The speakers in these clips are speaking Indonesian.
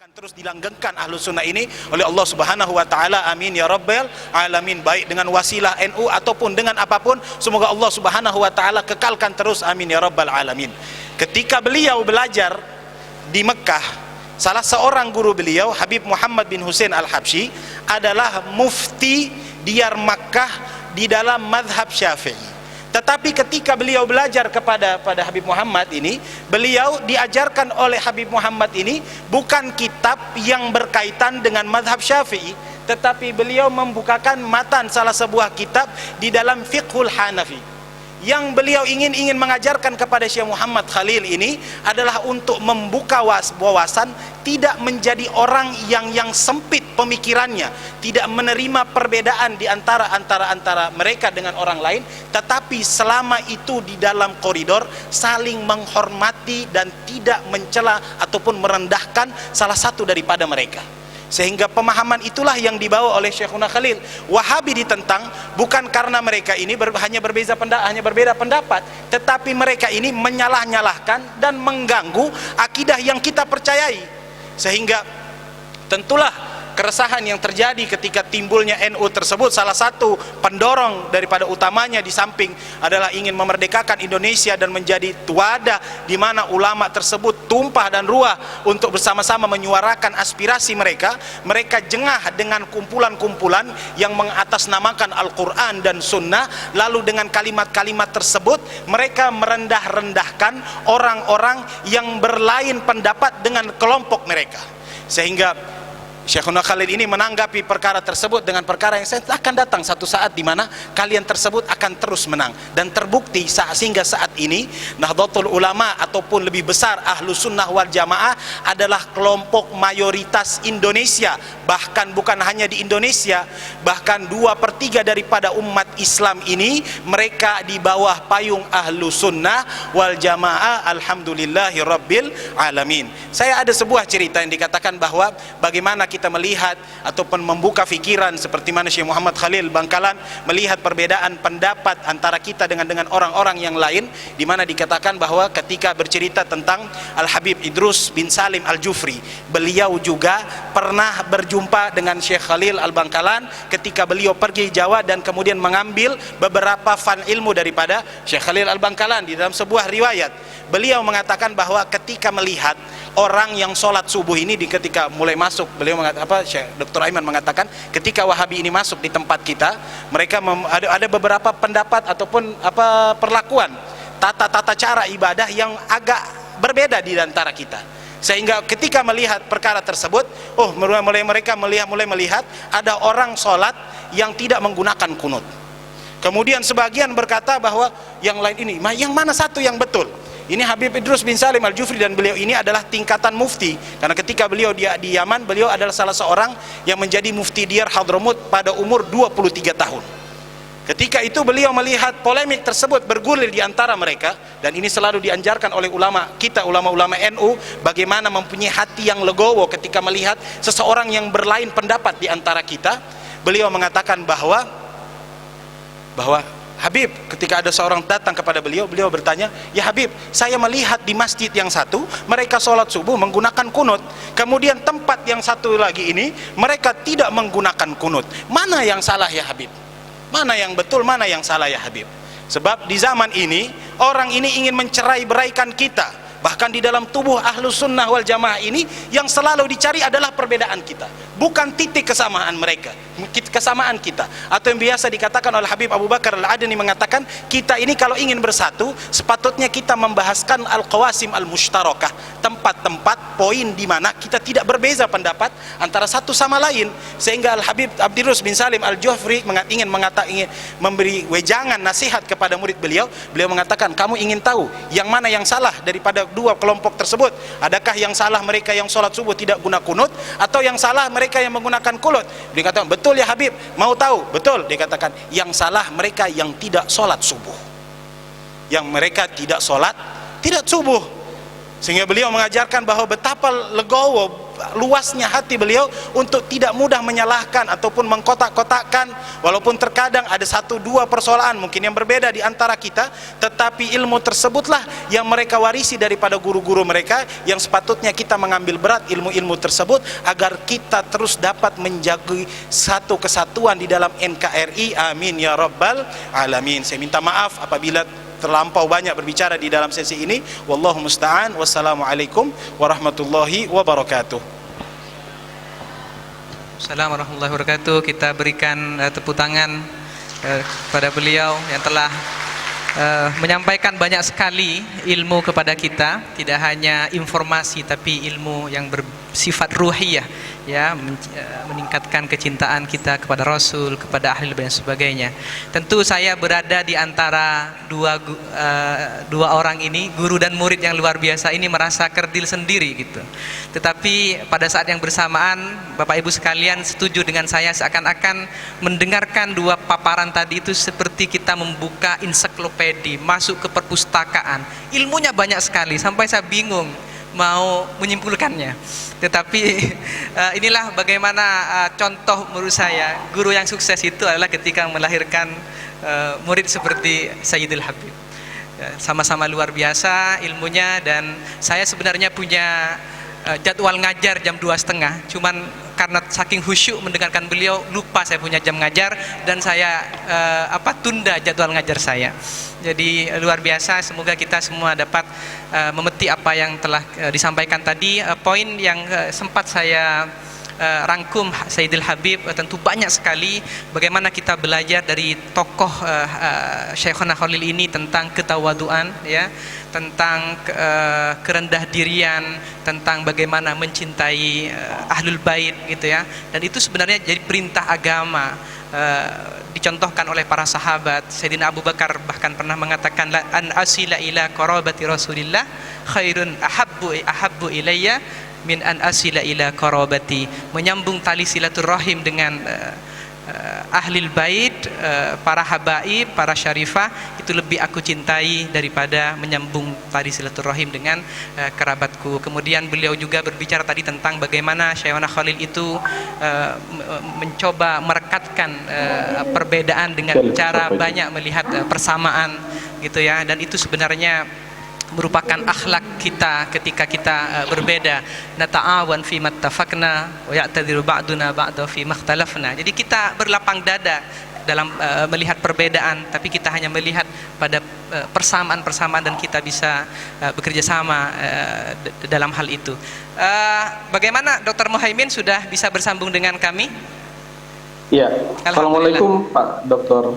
akan terus dilanggengkan Ahlus Sunnah ini oleh Allah Subhanahu wa taala. Amin ya rabbal alamin. Baik dengan wasilah NU ataupun dengan apapun, semoga Allah Subhanahu wa taala kekalkan terus. Amin ya rabbal alamin. Ketika beliau belajar di Mekah, salah seorang guru beliau, Habib Muhammad bin Hussein Al-Habsyi, adalah mufti diyar Makkah di dalam madhab Syafi'i. Tetapi ketika beliau belajar pada Habib Muhammad ini, beliau diajarkan oleh Habib Muhammad ini bukan kitab yang berkaitan dengan madhab Syafi'i, tetapi beliau membukakan matan salah sebuah kitab di dalam Fiqhul Hanafi. Yang beliau ingin mengajarkan kepada Syekh Muhammad Khalil ini adalah untuk membuka wawasan, tidak menjadi orang yang sempit pemikirannya, tidak menerima perbedaan di antara mereka dengan orang lain, tetapi selama itu di dalam koridor saling menghormati dan tidak mencela ataupun merendahkan salah satu daripada mereka. Sehingga pemahaman itulah yang dibawa oleh Syekhuna Khalil. Wahabi ditentang bukan karena mereka ini hanya berbeda pendapat, tetapi mereka ini menyalah-nyalahkan dan mengganggu akidah yang kita percayai. Sehingga tentulah keresahan yang terjadi ketika timbulnya NU tersebut, salah satu pendorong daripada utamanya di samping adalah ingin memerdekakan Indonesia dan menjadi tuada di mana ulama tersebut tumpah dan ruah untuk bersama-sama menyuarakan aspirasi mereka. Mereka jengah dengan kumpulan-kumpulan yang mengatasnamakan Al-Quran dan Sunnah, lalu dengan kalimat-kalimat tersebut mereka merendah-rendahkan orang-orang yang berlain pendapat dengan kelompok mereka. Sehingga Syekhuna Khalil ini menanggapi perkara tersebut dengan perkara yang akan datang satu saat di mana kalian tersebut akan terus menang. Dan terbukti sehingga saat ini Nahdlatul Ulama ataupun lebih besar Ahlus Sunnah wal Jamaah adalah kelompok mayoritas Indonesia. Bahkan bukan hanya di Indonesia, bahkan 2/3 daripada umat Islam ini mereka di bawah payung Ahlus Sunnah wal Jamaah. Alhamdulillahi Rabbil Alamin. Saya ada sebuah cerita yang dikatakan bahwa bagaimana kita melihat ataupun membuka fikiran seperti mana Syekh Muhammad Khalil Bangkalan melihat perbedaan pendapat antara kita dengan orang-orang yang lain, di mana dikatakan bahwa ketika bercerita tentang Al-Habib Idrus bin Salim Al-Jufri, beliau juga pernah berjumpa dengan Syekh Khalil Al-Bangkalan ketika beliau pergi Jawa dan kemudian mengambil beberapa fan ilmu daripada Syekh Khalil Al-Bangkalan. Di dalam sebuah riwayat beliau mengatakan bahwa ketika melihat orang yang sholat subuh ini, ketika mulai masuk, beliau Syekh Dr. Aiman mengatakan ketika Wahabi ini masuk di tempat kita, mereka ada beberapa pendapat ataupun perlakuan tata cara ibadah yang agak berbeda di antara kita. Sehingga ketika melihat perkara tersebut, mereka mulai melihat ada orang sholat yang tidak menggunakan kunut. Kemudian sebagian berkata bahwa yang lain ini, yang mana satu yang betul? Ini Habib Idrus bin Salim Al-Jufri, dan beliau ini adalah tingkatan mufti, karena ketika beliau di Yaman, beliau adalah salah seorang yang menjadi mufti Diyar Hadramut pada umur 23 tahun. Ketika itu beliau melihat polemik tersebut bergulir di antara mereka, dan ini selalu dianjarkan oleh ulama kita, ulama-ulama NU, bagaimana mempunyai hati yang legowo ketika melihat seseorang yang berlain pendapat di antara kita. Beliau mengatakan bahwa Habib, ketika ada seorang datang kepada beliau bertanya, "Ya Habib, saya melihat di masjid yang satu mereka sholat subuh menggunakan kunut, kemudian tempat yang satu lagi ini mereka tidak menggunakan kunut. Mana yang salah ya Habib? Mana yang betul, mana yang salah ya Habib?" Sebab di zaman ini orang ini ingin mencerai-beraikan kita. Bahkan di dalam tubuh Ahlus Sunnah wal Jamaah ini yang selalu dicari adalah perbedaan kita, bukan titik kesamaan mereka, kesamaan kita. Atau yang biasa dikatakan oleh Habib Abu Bakar Al-Adani mengatakan, kita ini kalau ingin bersatu sepatutnya kita membahaskan Al-Qawasim Al-Mushtarakah, tempat-tempat poin di mana kita tidak berbeza pendapat antara satu sama lain. Sehingga Al-Habib Idrus bin Salim Al-Jufri ingin memberi wejangan nasihat kepada murid beliau. Beliau mengatakan, kamu ingin tahu yang mana yang salah daripada dua kelompok tersebut? Adakah yang salah mereka yang sholat subuh tidak guna kunut, atau yang salah mereka yang menggunakan kunut? Dia katakan, betul ya Habib, mau tahu? Betul. Dia katakan, yang salah mereka yang tidak sholat subuh, yang mereka tidak sholat subuh. Sehingga beliau mengajarkan bahwa betapa legowo, luasnya hati beliau untuk tidak mudah menyalahkan ataupun mengkotak-kotakkan, walaupun terkadang ada satu dua persoalan mungkin yang berbeda di antara kita, tetapi ilmu tersebutlah yang mereka warisi daripada guru-guru mereka, yang sepatutnya kita mengambil berat ilmu-ilmu tersebut agar kita terus dapat menjaga satu kesatuan di dalam NKRI. Amin ya rabbal alamin. Saya minta maaf apabila terlampau banyak berbicara di dalam sesi ini. Wallahu musta'an. Wassalamualaikum warahmatullahi wabarakatuh. Assalamualaikum warahmatullahi wabarakatuh. Kita berikan tepuk tangan kepada beliau yang telah menyampaikan banyak sekali ilmu kepada kita, tidak hanya informasi tapi ilmu yang bersifat ruhiyah, ya, meningkatkan kecintaan kita kepada Rasul, kepada ahli bait dan sebagainya. Tentu saya berada di antara dua orang ini, guru dan murid yang luar biasa ini, merasa kerdil sendiri gitu. Tetapi pada saat yang bersamaan Bapak Ibu sekalian setuju dengan saya, seakan-akan mendengarkan dua paparan tadi itu seperti kita membuka ensiklopedia, masuk ke perpustakaan. Ilmunya banyak sekali sampai saya bingung mau menyimpulkannya. Tetapi inilah bagaimana contoh menurut saya guru yang sukses itu adalah ketika melahirkan murid seperti Sayyidil Habib. Sama-sama luar biasa ilmunya, dan saya sebenarnya punya jadwal ngajar jam 2:30, cuman karena saking khusyuk mendengarkan beliau lupa saya punya jam ngajar, dan saya tunda jadwal ngajar saya. Jadi luar biasa, semoga kita semua dapat memetik apa yang telah disampaikan tadi. Poin yang sempat saya rangkum Sayyidil Habib tentu banyak sekali, bagaimana kita belajar dari tokoh Syekhona Khalil ini tentang ketawaduan, ya, tentang kerendah dirian, tentang bagaimana mencintai ahlul bait gitu ya. Dan itu sebenarnya jadi perintah agama, dicontohkan oleh para sahabat. Sayyidina Abu Bakar bahkan pernah mengatakan, an asila ila qarabati Rasulillah khairun ahabbu ilayya min an asila ila qarabati. Menyambung tali silaturahim dengan ahlil bait, para habaib, para syarifah, itu lebih aku cintai daripada menyambung tali silaturahim dengan kerabatku. Kemudian beliau juga berbicara tadi tentang bagaimana Syekhona Khalil itu mencoba merekatkan perbedaan dengan cara banyak melihat persamaan gitu ya. Dan itu sebenarnya merupakan akhlak kita ketika kita berbeda. Nata'awan fi mattafaqna wa ya'tadiru ba'duna ba'da fi makhtalafna. Jadi kita berlapang dada dalam melihat perbedaan, tapi kita hanya melihat pada persamaan-persamaan, dan kita bisa bekerja sama dalam hal itu. Bagaimana Dr. Muhaimin, sudah bisa bersambung dengan kami? Ya. Assalamualaikum Pak Dr.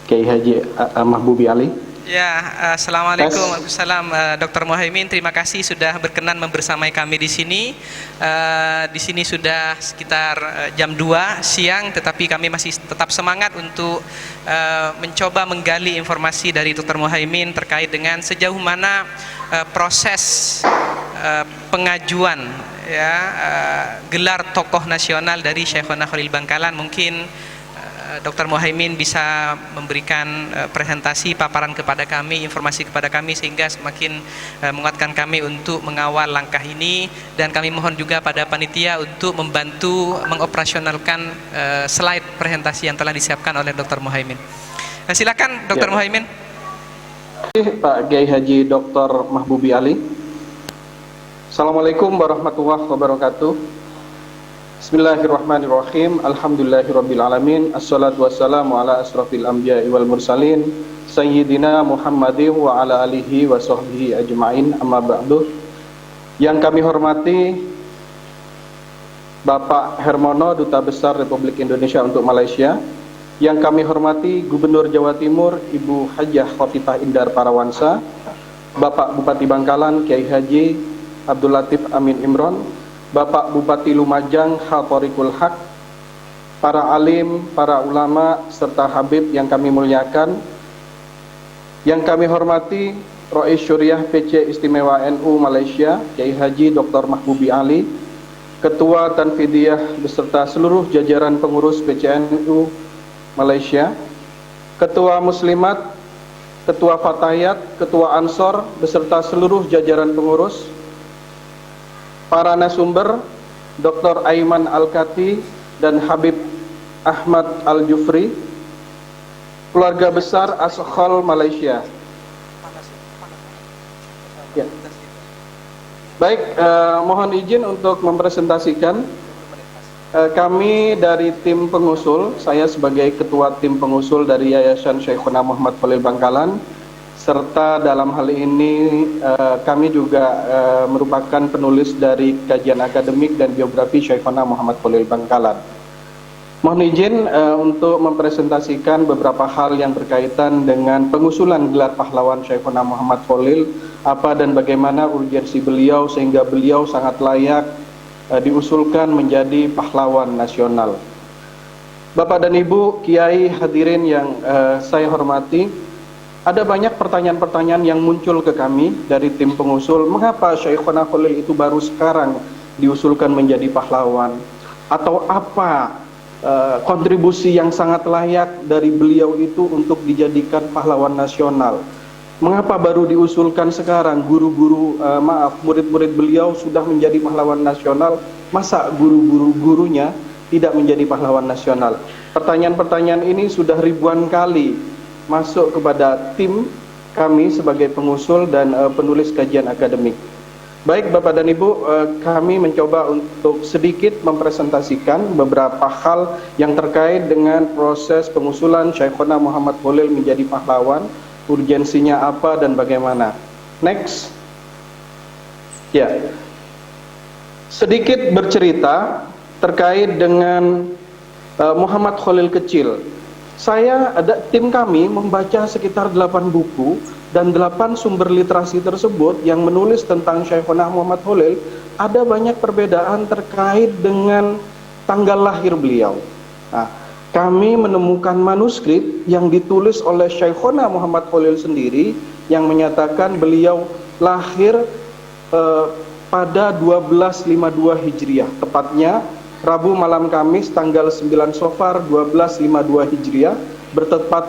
Kiai Haji Mahbubi Ali. Ya, assalamualaikum warahmatullahi wabarakatuh. Dr. Muhaimin, terima kasih sudah berkenan membersamai kami di sini. Di sini sudah sekitar jam 2 siang, tetapi kami masih tetap semangat untuk mencoba menggali informasi dari Dr. Muhaimin terkait dengan sejauh mana proses pengajuan, ya, gelar tokoh nasional dari Syekhona Khalil Bangkalan. Mungkin Dr. Muhaimin bisa memberikan presentasi, paparan kepada kami, informasi kepada kami, sehingga semakin menguatkan kami untuk mengawal langkah ini. Dan kami mohon juga pada panitia untuk membantu mengoperasionalkan slide presentasi yang telah disiapkan oleh Dr. Muhaimin. Silakan Dr. Muhaimin. Pak Kiai Haji Dr. Mahbubi Ali. Assalamualaikum warahmatullahi wabarakatuh. Bismillahirrahmanirrahim. Alhamdulillahirabbil alamin. Assalatu wassalamu ala asrafil anbiya'i wal mursalin sayyidina Muhammadin wa ala alihi wa sahbihi ajma'in. Amma ba'du. Yang kami hormati Bapak Hermono, Duta Besar Republik Indonesia untuk Malaysia. Yang kami hormati Gubernur Jawa Timur Ibu Hajah Khofifah Indar Parawansa, Bapak Bupati Bangkalan Kiai Haji Abdul Latif Amin Imron, Bapak Bupati Lumajang Khatorikul Haq, para alim, para ulama, serta Habib yang kami muliakan. Yang kami hormati Rois Syuriah PC Istimewa NU Malaysia Kiai Haji Dr. Mahbubi Ali, Ketua Tanfidiyah beserta seluruh jajaran pengurus PCNU Malaysia, Ketua Muslimat, Ketua Fatayat, Ketua Ansor beserta seluruh jajaran pengurus, para narasumber Dr. Aiman Al-Kati dan Habib Ahmad Al-Jufri, keluarga besar Askhol Malaysia. Ya. Baik, mohon izin untuk mempresentasikan kami dari tim pengusul. Saya sebagai ketua tim pengusul dari Yayasan Syekhona Muhammad Khalil Bangkalan, serta dalam hal ini kami juga merupakan penulis dari kajian akademik dan biografi Syekhona Muhammad Khalil Bangkalan. Mohon izin untuk mempresentasikan beberapa hal yang berkaitan dengan pengusulan gelar pahlawan Syekhona Muhammad Khalil, apa dan bagaimana urgensi beliau sehingga beliau sangat layak diusulkan menjadi pahlawan nasional. Bapak dan Ibu Kiai hadirin yang saya hormati, ada banyak pertanyaan-pertanyaan yang muncul ke kami dari tim pengusul. Mengapa Syekhona Khalil itu baru sekarang diusulkan menjadi pahlawan? Atau apa kontribusi yang sangat layak dari beliau itu untuk dijadikan pahlawan nasional? Mengapa baru diusulkan sekarang? Murid-murid beliau sudah menjadi pahlawan nasional, masa gurunya tidak menjadi pahlawan nasional? Pertanyaan-pertanyaan ini sudah ribuan kali masuk kepada tim kami sebagai pengusul dan penulis kajian akademik. Baik Bapak dan Ibu, kami mencoba untuk sedikit mempresentasikan beberapa hal yang terkait dengan proses pengusulan Syekhona Muhammad Khalil menjadi pahlawan, urgensinya apa dan bagaimana. Next. Ya. Sedikit bercerita terkait dengan Muhammad Khalil kecil. Tim kami membaca sekitar 8 buku dan 8 sumber literasi tersebut yang menulis tentang Syekhona Muhammad Khalil. Ada banyak perbedaan terkait dengan tanggal lahir beliau. Nah, kami menemukan manuskrip yang ditulis oleh Syekhona Muhammad Khalil sendiri yang menyatakan beliau lahir pada 1252 Hijriah, tepatnya Rabu malam Kamis tanggal 9 Safar 1252 Hijriah, bertepat